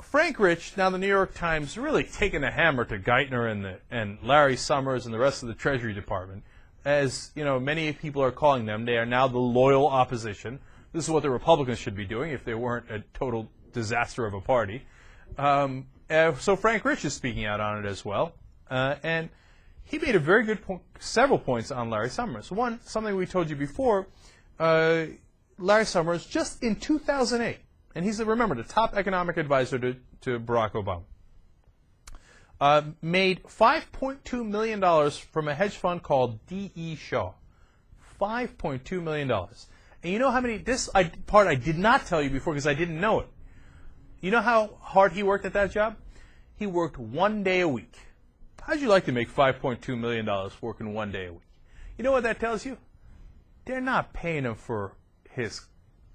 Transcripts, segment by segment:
Frank Rich, now the New York Times, really taking a hammer to Geithner and Larry Summers and the rest of the Treasury Department. As you know, many people are calling them, they are now the loyal opposition. This is what the Republicans should be doing if they weren't a total disaster of a party. So Frank Rich is speaking out on it as well. And he made a very good point, several points on Larry Summers. One, something we told you before, Larry Summers, just in 2008, and he's, remember, the top economic advisor to Barack Obama, made $5.2 million from a hedge fund called D.E. Shaw. $5.2 million. And you know how many, part I did not tell you before because I didn't know it. You know how hard he worked at that job? He worked 1 day a week. How'd you like to make $5.2 million working 1 day a week? You know what that tells you? They're not paying him for his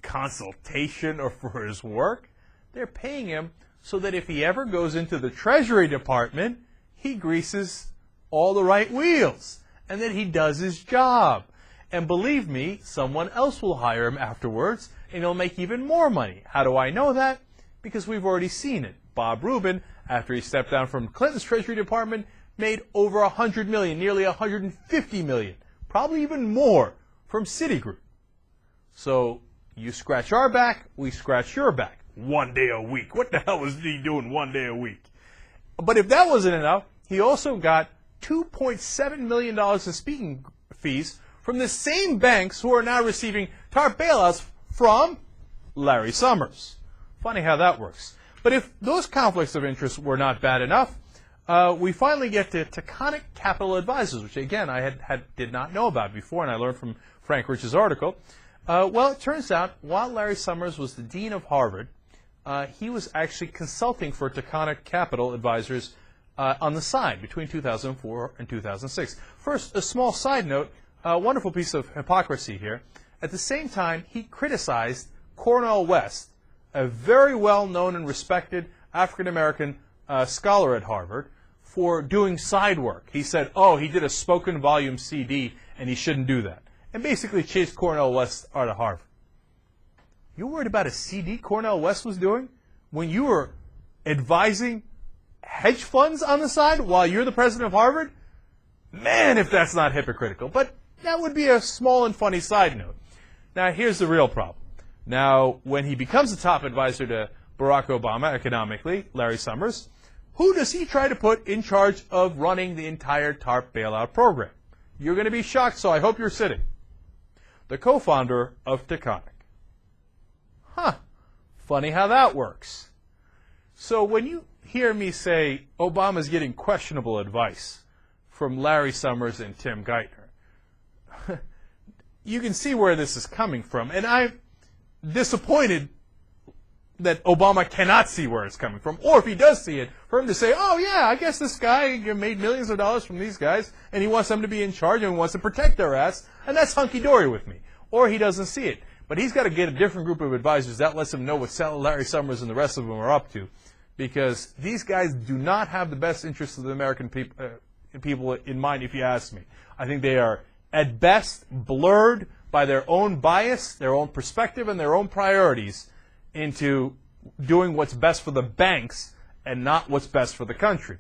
consultation or for his work. They're paying him so that if he ever goes into the Treasury Department, he greases all the right wheels and that he does his job. And believe me, someone else will hire him afterwards and he'll make even more money. How do I know that? Because we've already seen it. Bob Rubin, after he stepped down from Clinton's Treasury Department, made over $100 million, nearly $150 million, probably even more, from Citigroup. So you scratch our back, we scratch your back. 1 day a week. What the hell was he doing 1 day a week? But if that wasn't enough, he also got $2.7 million in speaking fees from the same banks who are now receiving TARP bailouts from Larry Summers. Funny how that works. But if those conflicts of interest were not bad enough, we finally get to Taconic Capital Advisors, which again I did not know about before, and I learned from Frank Rich's article. Well, it turns out while Larry Summers was the dean of Harvard, he was actually consulting for Taconic Capital Advisors on the side between 2004 and 2006. First, a small side note, a wonderful piece of hypocrisy here. At the same time, he criticized Cornel West, a very well-known and respected African-American scholar at Harvard, for doing side work. He said, oh, he did a spoken volume CD and he shouldn't do that. And basically chased Cornel West out of Harvard. You worried about a CD Cornel West was doing when you were advising hedge funds on the side while you're the president of Harvard? Man, if that's not hypocritical. But that would be a small and funny side note. Now, here's the real problem. Now, when he becomes the top advisor to Barack Obama economically, Larry Summers, who does he try to put in charge of running the entire TARP bailout program? You're going to be shocked, so I hope you're sitting. The co-founder of Taconic. Huh. Funny how that works. So when you hear me say Obama's getting questionable advice from Larry Summers and Tim Geithner, you can see where this is coming from. And I'm disappointed that Obama cannot see where it's coming from. Or if he does see it, for him to say, oh yeah, I guess this guy made millions of dollars from these guys, and he wants them to be in charge and wants to protect their ass, and that's hunky-dory with me. Or he doesn't see it. But he's got to get a different group of advisors that lets him know what Larry Summers and the rest of them are up to. Because these guys do not have the best interests of the American people in mind, if you ask me. I think they are, at best, blurred by their own bias, their own perspective, and their own priorities into doing what's best for the banks and not what's best for the country.